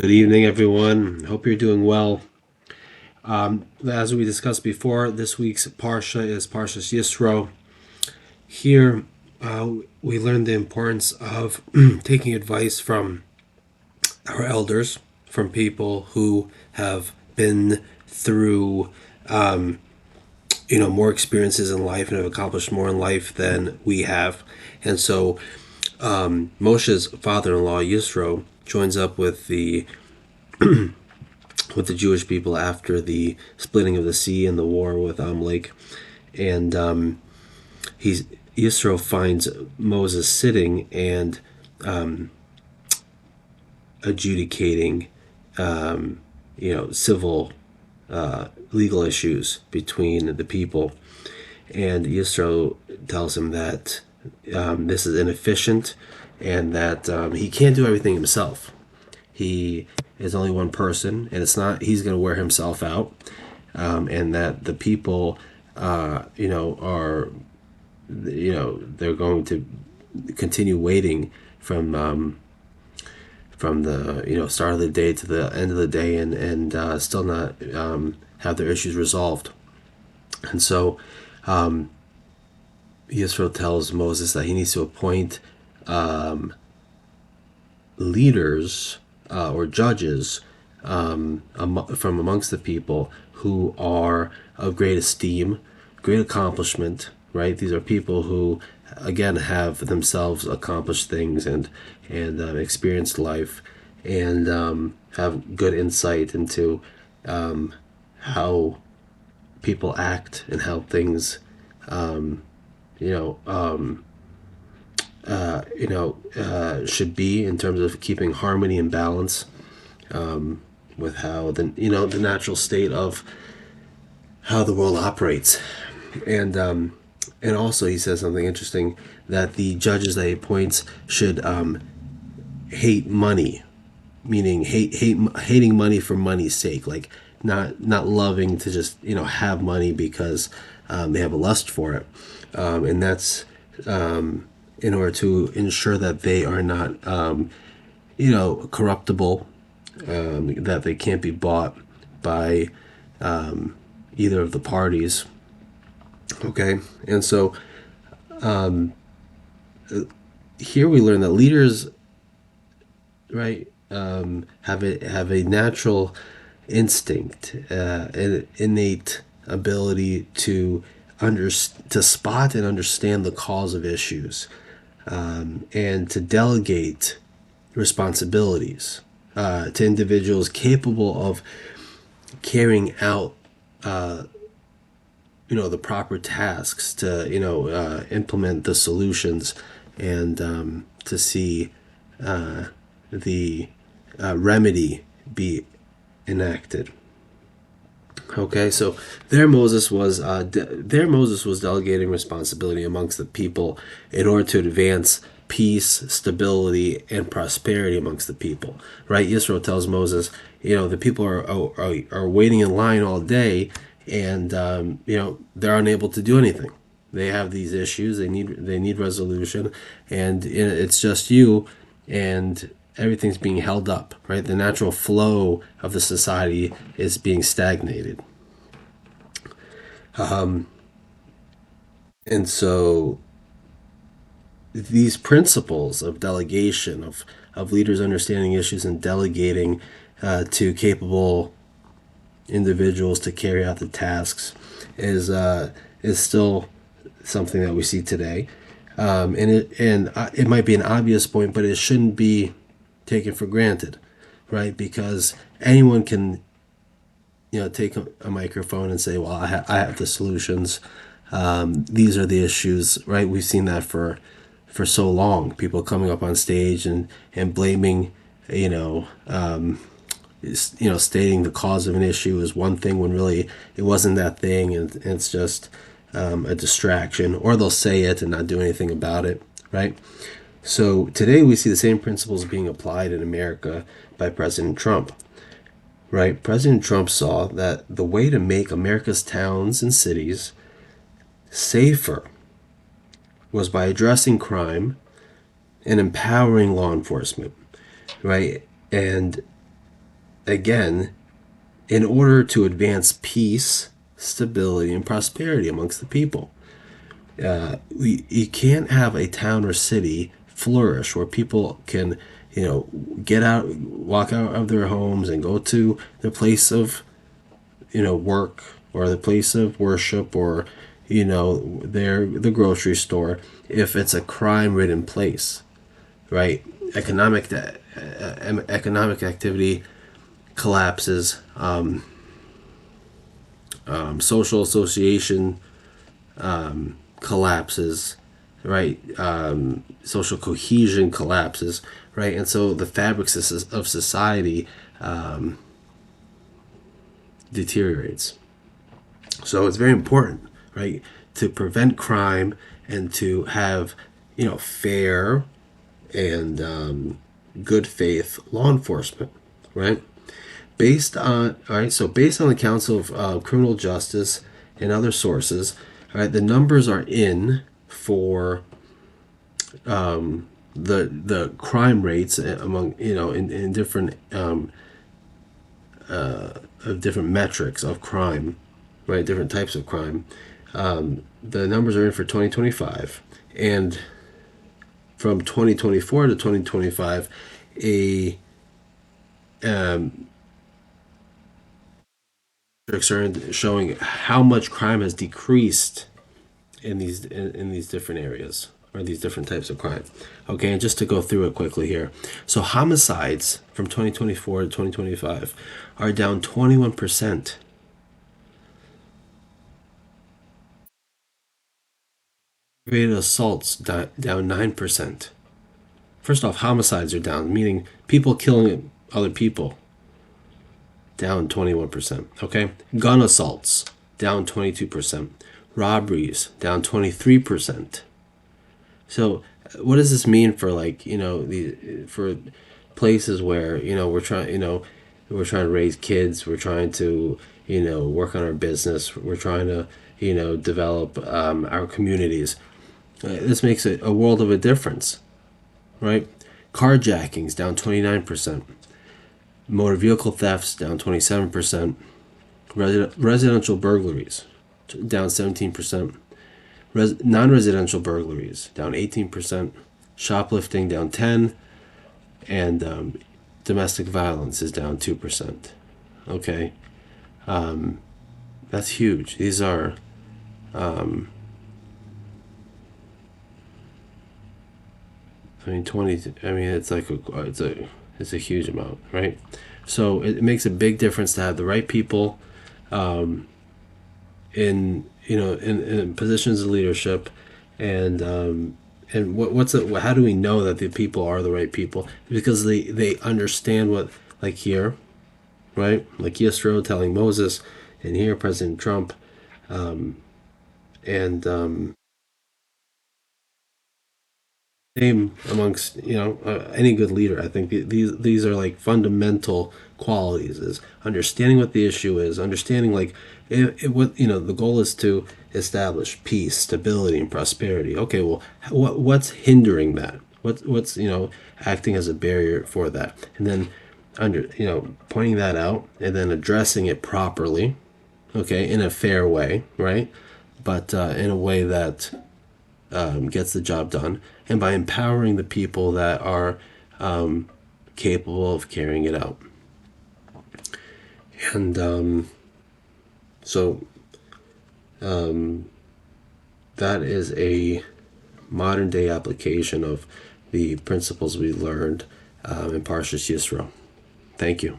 Good evening, everyone. Hope you're doing well. As we discussed before, this week's Parsha is Parshas Yisro. Here, we learn the importance of taking advice from our elders, from people who have been through, more experiences in life and have accomplished more in life than we have. And so, Moshe's father-in-law Yisro joins up with the Jewish people after the splitting of the sea and the war with Amalek, and he's Yisro finds Moses sitting and adjudicating, civil legal issues between the people, and Yisro tells him that this is inefficient and that he can't do everything himself. He is only one person, and it's not he's going to wear himself out, and that the people, are, they're going to continue waiting from the start of the day to the end of the day, and still not have their issues resolved. And so Yisro tells Moses that he needs to appoint leaders or judges from amongst the people who are of great esteem, great accomplishment, right? These are people who, again, have themselves accomplished things and experienced life, and have good insight into how people act and how things, should be in terms of keeping harmony and balance with how the natural state of how the world operates. And also he says something interesting, that the judges that he appoints should hate money, meaning hating money for money's sake, like not loving to just have money because they have a lust for it, and that's in order to ensure that they are not corruptible, that they can't be bought by either of the parties. Okay, and so here we learn that leaders, right, have a natural instinct, an innate ability to to spot and understand the cause of issues, and to delegate responsibilities to individuals capable of carrying out the proper tasks to implement the solutions, and to see the remedy be enacted. Okay, so Moses was delegating responsibility amongst the people in order to advance peace, stability, and prosperity amongst the people. Right? Yisro tells Moses, the people are waiting in line all day, and they're unable to do anything. They have these issues. They need resolution, and it's just you, and everything's being held up. Right? The natural flow of the society is being stagnated. And so these principles of delegation, of leaders understanding issues and delegating to capable individuals to carry out the tasks, is still something that we see today, and it might be an obvious point, but it shouldn't be taken for granted, right? Because anyone can take a microphone and say, well, I have the solutions. These are the issues, right? We've seen that for so long. People coming up on stage and blaming, stating the cause of an issue is one thing when really it wasn't that thing, and it's just a distraction, or they'll say it and not do anything about it, right? So today we see the same principles being applied in America by President Trump. Right? President Trump saw that the way to make America's towns and cities safer was by addressing crime and empowering law enforcement, right? And again, in order to advance peace, stability, and prosperity amongst the people. You can't have a town or city flourish where people can, get out, walk out of their homes and go to the place of, work, or the place of worship, or, the grocery store, if it's a crime-ridden place, right? Economic activity collapses. Social association collapses, right? Social cohesion collapses, right? And so the fabrics of society deteriorates. So it's very important, right, to prevent crime and to have, fair and good faith law enforcement, right? Based on the Council of Criminal Justice and other sources, all right, the numbers are in for the crime rates among, in different of different metrics of crime, right? Different types of crime. The numbers are in for 2025, and from 2024 to 2025, a metrics are showing how much crime has decreased in these different areas, or these different types of crime. Okay, and just to go through it quickly here. So homicides from 2024 to 2025 are down 21%. Aggravated assaults down 9%. First off, homicides are down, meaning people killing other people, down 21%. Okay? Gun assaults, down 22%. Robberies, down 23%. So, what does this mean for, like, for places where, we're trying to raise kids, we're trying to, work on our business, we're trying to, develop our communities. This makes a world of a difference, right? Carjackings down 29%. Motor vehicle thefts down 27%. Residential burglaries down 17%. Non-residential burglaries down 18%. Shoplifting down 10%. And domestic violence is down 2%. Okay, that's huge. These are I mean, 20. I mean, it's a huge amount, right? So it makes a big difference to have the right people in positions of leadership, and how do we know that the people are the right people? Because they understand what, like here, right? Like Yisro telling Moses, and here President Trump, and same amongst, any good leader. I think these are like fundamental qualities: is understanding what the issue is, understanding, like, what, the goal is to establish peace, stability, and prosperity. Okay, well, what's hindering that? What's acting as a barrier for that? And then pointing that out, and then addressing it properly, okay, in a fair way, right? But in a way that gets the job done, and by empowering the people that are capable of carrying it out. And so that is a modern day application of the principles we learned in Parshas Yisro. Thank you.